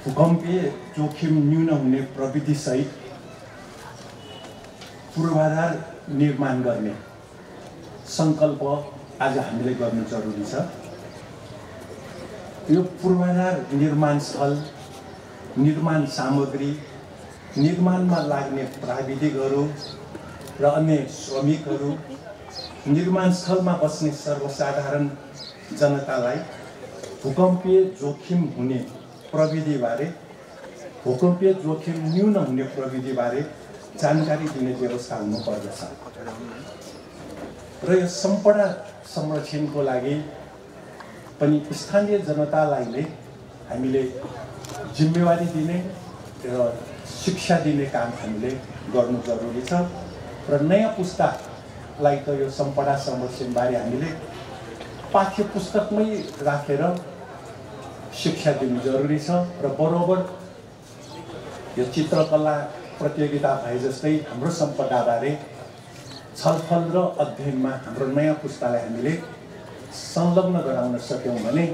भूकम्पीय जोखिम न्यून हुने प्रविधिसहित पूर्वाधार निर्माण गर्ने संकल्प आज हामीले गर्नु जरुरी छ। यो पूर्वाधार निर्माण स्थल, निर्माण सामग्री, निर्माणमा लाग्ने प्राविधिकहरू र अन्य श्रमिकहरू, निर्माण स्थलमा बस्ने सर्वसाधारण जनतालाई भूकम्पीय जोखिम हुने प्रविधिबारे, भूकम्पीय जोखिम न्यून हुने प्रविधिबारे जानकारी दिने व्यवस्था हुनुपर्दछ र यो सम्पदा संरक्षणको लागि पनि स्थानीय जनतालाई नै हामीले जिम्मेवारी दिने र शिक्षा दिने काम हामीले गर्नु जरुरी छ र नयाँ पुस्तालाई त यो सम्पदा संरक्षणबारे हामीले पाठ्य पुस्तकमै राखेर शिक्षा दिनु जरुरी छ र बरोबर यो चित्रकला प्रतियोगिता भए जस्तै हाम्रो सम्पदाबारे छलफल र अध्ययनमा हाम्रो नयाँ पुस्तालाई हामीले संलग्न गराउन सक्यौँ भने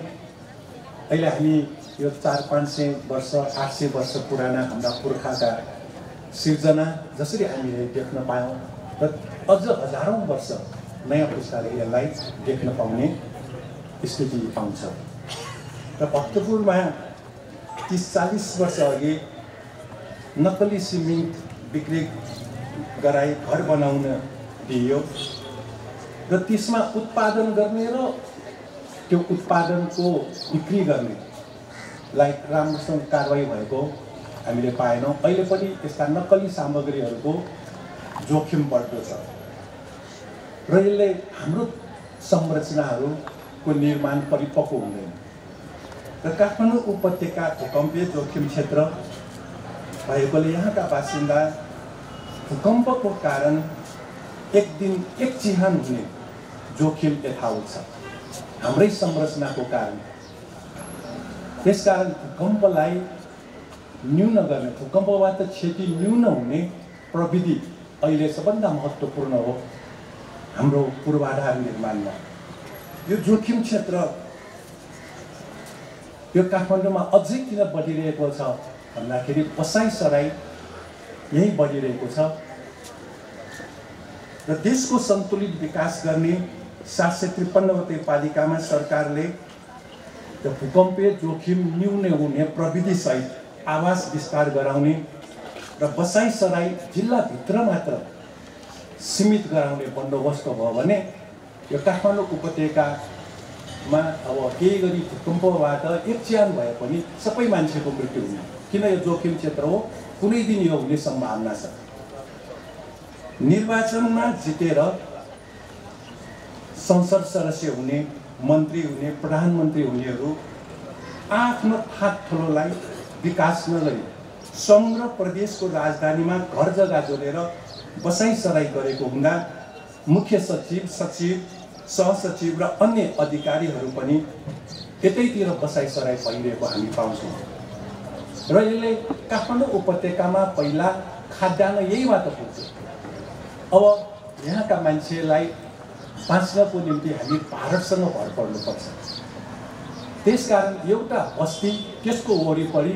अहिले हामी यो 400-500 वर्ष 800 वर्ष पुराना हाम्रा पुर्खाका सिर्जना जसरी हामीले देख्न पायौँ र अझ हजारौं वर्ष नयाँ पुस्ताले यसलाई देख्न पाउने स्थिति पाउँछ। र भक्तपुरमा 30-40 वर्ष अघि नक्कली सिमेन्ट बिक्री गराई घर बनाउन दिइयो र त्यसमा उत्पादन गर्ने र त्यो उत्पादनको बिक्री गर्नेलाई राम्रोसँग कारबाही भएको हामीले पाएनौँ। अहिले पनि यस्ता नक्कली सामग्रीहरूको जोखिम बढ्दो छ र यसले हाम्रो संरचनाहरूको निर्माण परिपक्व हुँदैन र काठमाडौँ उपत्यका भूकम्पीय जोखिम क्षेत्र भएकोले यहाँका बासिन्दा भूकम्पको कारण एक दिन एक चिहान हुने जोखिम यथावत छ हाम्रै संरचनाको कारण। त्यसकारण भूकम्पलाई न्यून गर्ने, भूकम्पबाट क्षति न्यून हुने प्रविधि अहिले सबभन्दा महत्त्वपूर्ण हो हाम्रो पूर्वाधार निर्माणमा। यो जोखिम क्षेत्र यो काठमाडौँमा अझै किन बढिरहेको छ भन्दाखेरि बसाइसराई यही बढिरहेको छ र देशको सन्तुलित विकास गर्ने 753वटै पालिकामा सरकारले भूकम्पीय जोखिम न्यून हुने प्रविधिसहित आवास विस्तार गराउने र बसाइसराई जिल्लाभित्र मात्र सीमित गराउने बन्दोबस्त भयो भने यो काठमाडौँ उपत्यकामा अब केही गरी भूकम्पबाट एक च्यान भए पनि सबै मान्छेको मृत्यु हुने, किन यो जोखिम क्षेत्र हो, कुनै दिन यो हुने सम्भावना छ। निर्वाचनमा जितेर संसद सदस्य हुने, मन्त्री हुने, प्रधानमन्त्री हुनेहरू आफ्नो हात ठुलोलाई विकास नगरी समग्र प्रदेशको राजधानीमा घर जग्गा जोडेर बसाइसराई गरेको हुँदा मुख्य सचिव, सचिव, सहसचिव र अन्य अधिकारीहरू पनि यतैतिर बसाइसराई भइरहेको हामी पाउँछौँ र यसले काठमाडौँ उपत्यकामा पहिला खाद्यान्न यहीबाट पुग्छ। अब यहाँका मान्छेलाई बाँच्नको निम्ति हामी भारतसँग भर पर्नुपर्छ। त्यसकारण एउटा बस्ती त्यसको वरिपरि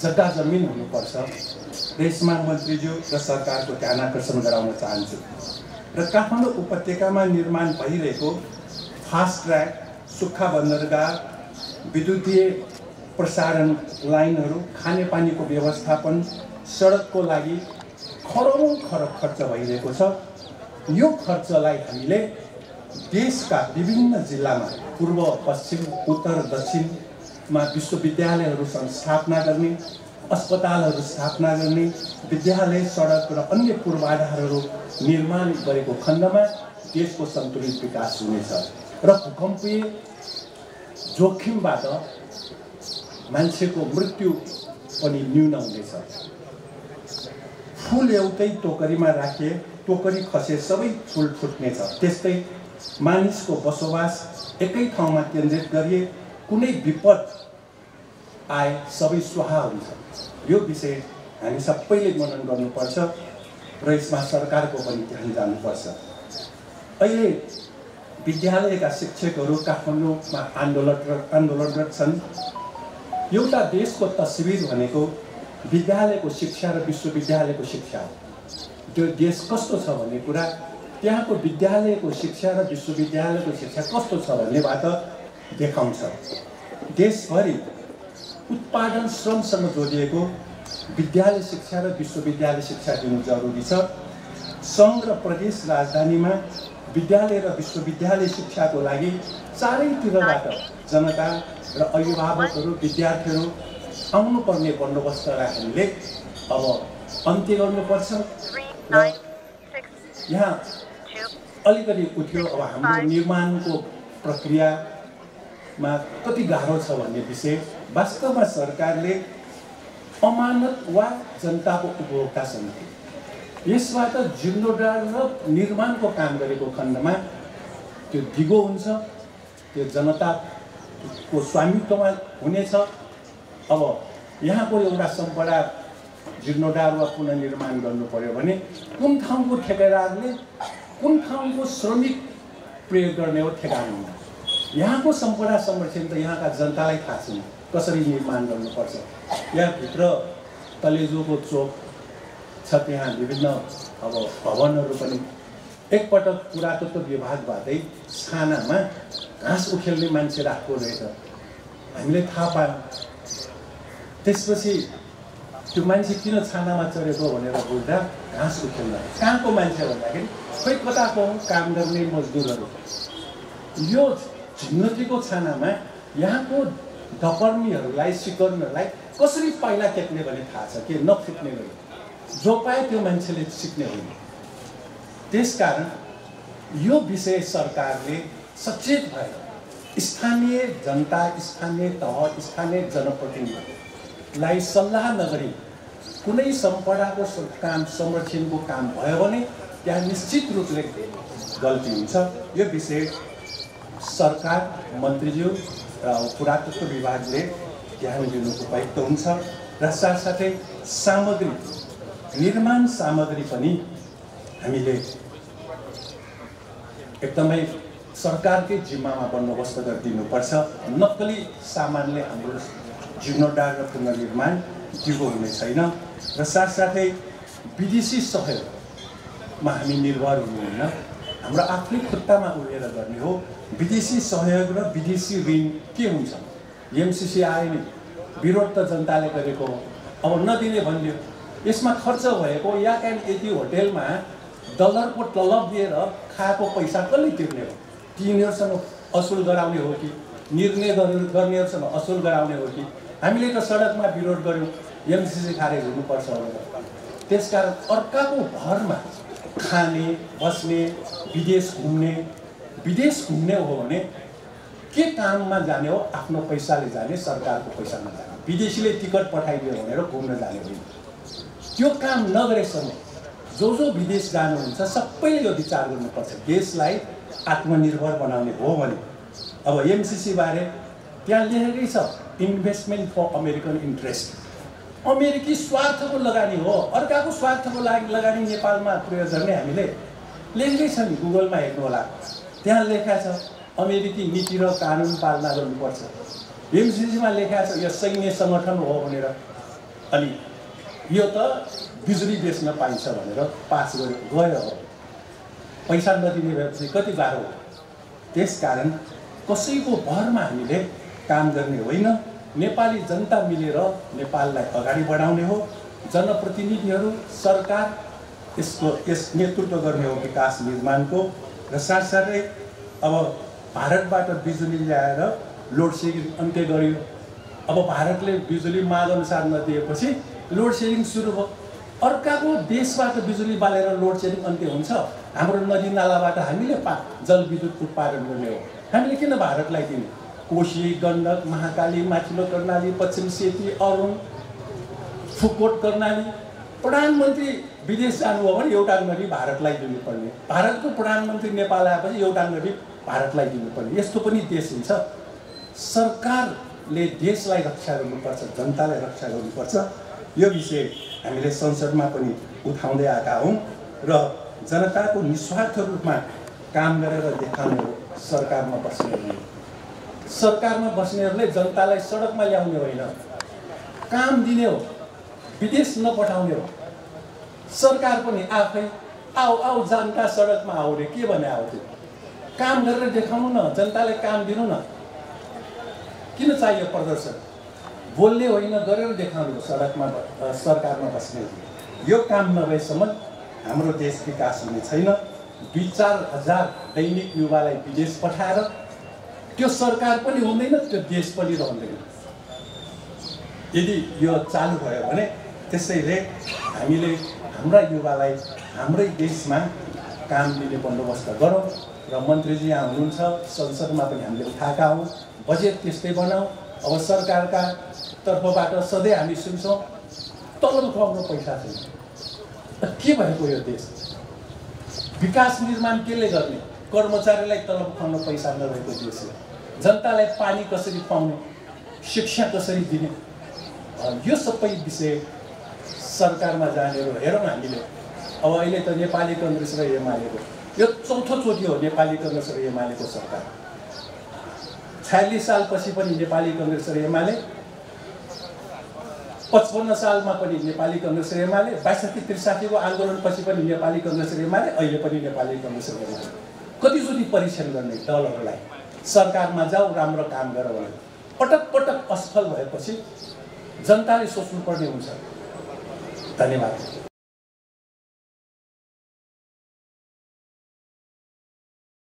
जग्गा जमिन हुनुपर्छ र यसमा मन्त्रीज्यू र सरकारको ध्यान आकर्षण गराउन चाहन्छु। र काठमाडौँ उपत्यकामा निर्माण भइरहेको फास्ट ट्र्याक, सुक्खा बन्दरगाह, विद्युतीय प्रसारण लाइनहरू, खानेपानीको व्यवस्थापन, सडकको लागि खरौँ खरब खर्च भइरहेको छ। यो खर्चलाई हामीले देशका विभिन्न जिल्लामा पूर्व, पश्चिम, उत्तर, दक्षिणमा विश्वविद्यालयहरू स्थापना गर्ने, अस्पतालहरू स्थापना गर्ने, विद्यालय, सडक र अन्य पूर्वाधारहरू निर्माण गरेको खण्डमा देशको सन्तुलित विकास हुनेछ र भूकम्पीय जोखिमबाट मान्छेको मृत्यु पनि न्यून हुनेछ। फुल एउटै टोकरीमा राखे टोकरी खसे सबै फुल फुट्नेछ, त्यस्तै मानिसको बसोबास एकै ठाउँमा केन्द्रित गरिए कुनै विपद आए सबै स्वाहा हुन्छ। यो विषय हामी सबैले मनन गर्नुपर्छ र यसमा सरकारको पनि ध्यान जानुपर्छ। अहिले विद्यालयका शिक्षकहरू काठमाडौँमा आन्दोलनरत छन् एउटा देशको तस्बिर भनेको विद्यालयको शिक्षा र विश्वविद्यालयको शिक्षा हो। त्यो देश कस्तो छ भन्ने कुरा त्यहाँको विद्यालयको शिक्षा र विश्वविद्यालयको शिक्षा कस्तो छ भन्नेबाट देखाउँछ। देशभरि उत्पादन श्रमसँग जोडिएको विद्यालय शिक्षा र विश्वविद्यालय शिक्षा दिनु जरुरी छ। सङ्घ र प्रदेश राजधानीमा विद्यालय र विश्वविद्यालय शिक्षाको लागि चारैतिरबाट जनता र अभिभावकहरू विद्यार्थीहरू आउनुपर्ने बन्दोबस्तलाई हामीले अब अन्त्य गर्नुपर्छ। र यहाँ अलिकति उठ्यो अब हाम्रो निर्माणको प्रक्रियामा कति गाह्रो छ भन्ने विषय। वास्तवमा सरकारले अमानत वा जनताको उपभोक्ता समिति यसबाट जीर्णोद्धार र निर्माणको काम गरेको खण्डमा त्यो दिगो हुन्छ, त्यो जनताको स्वामित्वमा हुनेछ। अब यहाँको एउटा सम्पदा जीर्णोद्धार वा पुनर्निर्माण गर्नु पर्यो भने कुन ठाउँको ठेकेदारले कुन ठाउँको श्रमिक प्रयोग गर्ने हो ठेगान हुँदैन। यहाँको सम्पदा संरक्षण त यहाँका जनतालाई थाहा छैन कसरी निर्माण गर्नुपर्छ। यहाँभित्र तलेजुको चोक छ, त्यहाँ विभिन्न अब भवनहरू पनि एकपटक पुरातत्व विभागबाटै छानामा घाँस उखेल्ने मान्छे राखेको रहेछ, हामीले थाहा पायौँ। त्यसपछि त्यो मान्छे किन छानामा चढेको भनेर बुझ्दा घाँस उखेल्दा कहाँको मान्छे भन्दाखेरि खोइ कताको काम गर्ने मजदुरहरू। यो झिङ्गटीको छानामा यहाँको डकर्मीहरूलाई सिकर्मीहरूलाई कसरी पाइला टेक्ने भने थाहा छ कि नफुट्ने गरी जो पाए त्यो मान्छेले सिक्ने होइन। त्यसकारण यो विषय सरकारले सचेत भएर स्थानीय जनता, स्थानीय तह, स्थानीय जनप्रतिनिधिलाई सल्लाह नगरी कुनै सम्पदाको काम संरक्षणको काम भयो भने त्यहाँ निश्चित रूपले गल्ती हुन्छ। यो विषय सरकार मन्त्रीज्यू र पुरातत्व विभागले ध्यान दिनु उपयुक्त हुन्छ। र साथसाथै सामग्री, निर्माण सामग्री पनि हामीले एकदमै सरकारकै जिम्मामा बन्दोबस्त गरिदिनुपर्छ। नक्कली सामानले हाम्रो जीर्णोद्धार र पुनर्निर्माण दिगो हुने छैन। र साथसाथै विदेशी सहयोगमा हामी निर्भर हुनुहुन्न, हाम्रो आफ्नै खुट्टामा उभिएर गर्ने हो। विदेशी सहयोग र विदेशी ऋण के हुन्छ? एमसिसी आयो नि, विरोध त जनताले गरेको हो, अब नदिने भनिदियो। यसमा खर्च भएको या यति होटेलमा डलरको तलब दिएर खाएको पैसा कसले तिर्ने हो? तिनीहरूसँग असुल गराउने हो कि निर्णय गर्नेहरूसँग असुल गराउने हो कि? हामीले त सडकमा विरोध गऱ्यौँ एमसिसी खारेज हुनुपर्छ भनेर। त्यसकारण अर्काको भरमा खाने, बस्ने, विदेश घुम्ने हो भने के काममा जाने हो? आफ्नो पैसाले जाने, सरकारको पैसामा जाने। विदेशीले टिकट पठाइदियो भनेर घुम्न जाने होइन। त्यो काम नगरेसम्म जो विदेश जानुहुन्छ सबैले यो विचार गर्नुपर्छ। देशलाई आत्मनिर्भर बनाउने हो भने अब एमसिसी बारे त्यहाँ लेखेकै छ, इन्भेस्टमेन्ट फर अमेरिकन इन्ट्रेस्ट। अमेरिकी स्वार्थको लगानी हो, अर्काको स्वार्थको लागि लगानी नेपालमा प्रयोग गर्ने हामीले लेखेकै छ नि, गुगलमा हेर्नु होला, त्यहाँ लेखा छ अमेरिकी नीति र कानुन पालना गर्नुपर्छ। एमसिसीमा लेखा छ यो सैन्य सङ्गठन हो भनेर। अनि यो त बिजुली बेच्न पाइन्छ भनेर पास गयो हो, पैसा नदिने भएपछि कति गाह्रो हो। त्यसकारण कसैको भरमा हामीले काम गर्ने होइन, नेपाली जनता मिलेर नेपाललाई अगाडि बढाउने हो। जनप्रतिनिधिहरू, सरकार यस नेतृत्व गर्ने हो विकास निर्माणको। र साथसाथै अब भारतबाट बिजुली ल्याएर लोड सेडिङ अन्त्य गर्यो। अब भारतले बिजुली माग अनुसार नदिएपछि लोड सेडिङ सुरु भयो। अर्काको देशबाट बिजुली बालेर लोड सेडिङ अन्त्य हुन्छ? हाम्रो नदी नालाबाट हामीले जलविद्युत उत्पादन गर्ने हो, हामीले किन भारतलाई दिने? कोशी, गण्डक, महाकाली, माथिल्लो कर्णाली, पश्चिम सेती, अरुण, फुकोट कर्णाली। प्रधानमन्त्री विदेश जानुभयो भने एउटा नदी भारतलाई दिनुपर्ने, भारतको प्रधानमन्त्री नेपाल आएपछि एउटा नदी भारतलाई दिनुपर्ने। यस्तो पनि देश हुन्छ। सरकारले देशलाई रक्षा गर्नुपर्छ, जनतालाई रक्षा गर्नुपर्छ। यो विषय हामीले संसदमा पनि उठाउँदै आएका हौँ र जनताको निस्वार्थ रूपमा काम गरेर देखाउने हो सरकारमा बस्ने। सरकारमा बस्नेहरूले जनतालाई सडकमा ल्याउने होइन, काम दिने हो, विदेश नपठाउने हो। सरकार पनि आफै आऊ आऊ जनता सडकमा आऊ रे, के भने आऊ त्यो काम गरेर देखाउनु न, जनतालाई काम दिनु न। किन चाहियो प्रदर्शन? बोल्ने होइन, गरेर देखाउनु सडकमा सरकारमा बस्ने। यो काम नभएसम्म हाम्रो देश विकास हुने छैन। 2-4 हजार दैनिक युवालाई विदेश पठाएर त्यो सरकार पनि हुँदैन, त्यो देश पनि रहँदैन। यदि यो चालु भयो भने त्यसैले हामीले हाम्रा युवालाई हाम्रै देशमा काम दिने बन्दोबस्त गरौँ। र मन्त्रीजी यहाँ हुनुहुन्छ, संसदमा पनि हामीले उठाएका हौँ, बजेट त्यस्तै बनाऊ। अब सरकारका तर्फबाट सधैँ हामी सुन्छौँ तलब खुवाउनु पैसा छैन। के भएको यो देश? विकास निर्माण केले गर्ने? कर्मचारीलाई तलब खुवाउनु पैसा नभएको देश हो। जनतालाई पानी कसरी खुवाउने, शिक्षा कसरी दिने, यो सबै विषय सरकारमा जाने हो। हेरौँ हामीले अब अहिले त नेपाली कांग्रेस र एमालेको यो चौथो चोटि हो नेपाली कांग्रेस र एमालेको सरकार। 46 सालपछि पनि नेपाली कांग्रेस र एमाले, 55 सालमा पनि नेपाली कांग्रेस र एमाले, 62-63 को आन्दोलनपछि पनि नेपाली कांग्रेस र एमाले, अहिले पनि नेपाली कांग्रेस र एमाले। कतिचोटि परीक्षण गर्ने दलहरूलाई सरकारमा जाऊ, राम्रो काम गर भने पटक पटक असफल भएपछि जनताले सोच्नुपर्ने हुन्छ। धन्यवाद।